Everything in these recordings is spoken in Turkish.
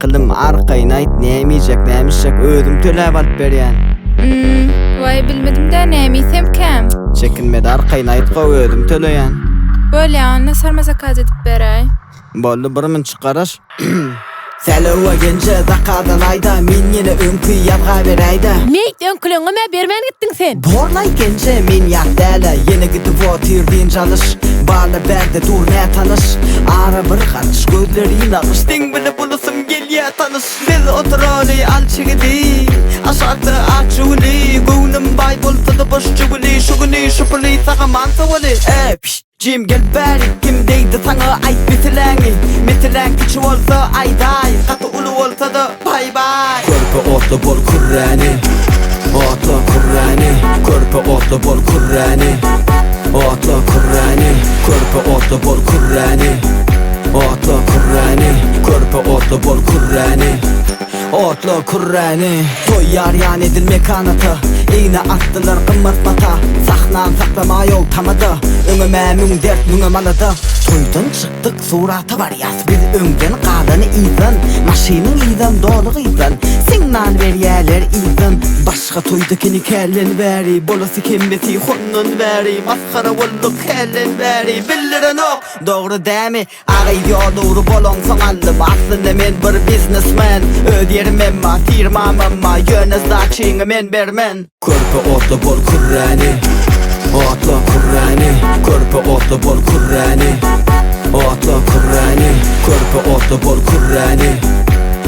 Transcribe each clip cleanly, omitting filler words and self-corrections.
ýakylym arkaýyna aýt nämejek nämişek özüm töläp alyp berýän. Vay bilmedim-de nämeýsem käm. Çekinmede arkaýyna aýtga özüm töleýän. Böyle anna sarmasa kaz edip beräý. Boldy bir min çykaraş. Selawa gence zakadan ayda min ýene öňkü ýabga beräýde. Meýt öňküleňe bermän gitdiň sen. Borlay gence min ýakdäle ýene gidip oturdyň jalış. Bana berde dur ne tanış. Ara bir karış gözlerine akıştın bile bulasım gelye tanış. Biz oturalı alçıgıdı aşağıda açıvılı. Gönlüm bay bolsa da boş çıvılı. Şugunu şupılı sağaman savılı. Jim gel beri kim deydi sana ayt bitileği. Mitileği küçü olsa ayday. Katı ulu olsa da bay bay. Körpe otlu bol kurrani. Otlu kurrani. Körpe otlu bol kurrani. Otlu kurrani. Körpe otlu bol kurrani. Otlu kurrani. Körpe otlu bol kurrani. Otlu kurrani. Toy yaryan edilme kanatı. Eyne attılar kımırtmata. Sahnan saklama yol tamadı. Öňüme müň dert müňe maladı. Toydan çykdyk surata var ýas. Biz öňden galany ýyzan. Maşynyň ýyzan dolugy ýyzan. Signal berýärler ýyzan. Başga toydakini kellen bäri. Bolasy kembeti honnun bäri. Maskara bolduk kellen bäri. Bildiren ok dogry dämi. Agy ýolary bolon soňalym. Aslynda men bir biznesmen. Ödýerim emma firmam amma ýönezdäçiňe men bermen. Körpe otlu bol kurrani. Otlu kurrani. Körpe otlu bol kurrani. Otlu kurrani. Körpe otlu bol kurrani.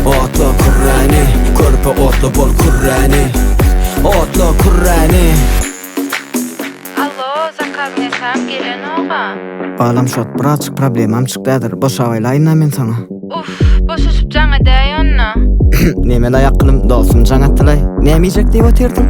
Otlu kurrani. Körpe otlu bol kurrani. Otlu kurrani. Allo, zakaz nesam gelen oga. Bağlam şot birazcık problemam çıkdadır. Boşa aylayna men sana. Boşuşup jaňa däýänna. Nemele ýakylym dostum jaňa tylay. Nämeýjek diýip oturdum?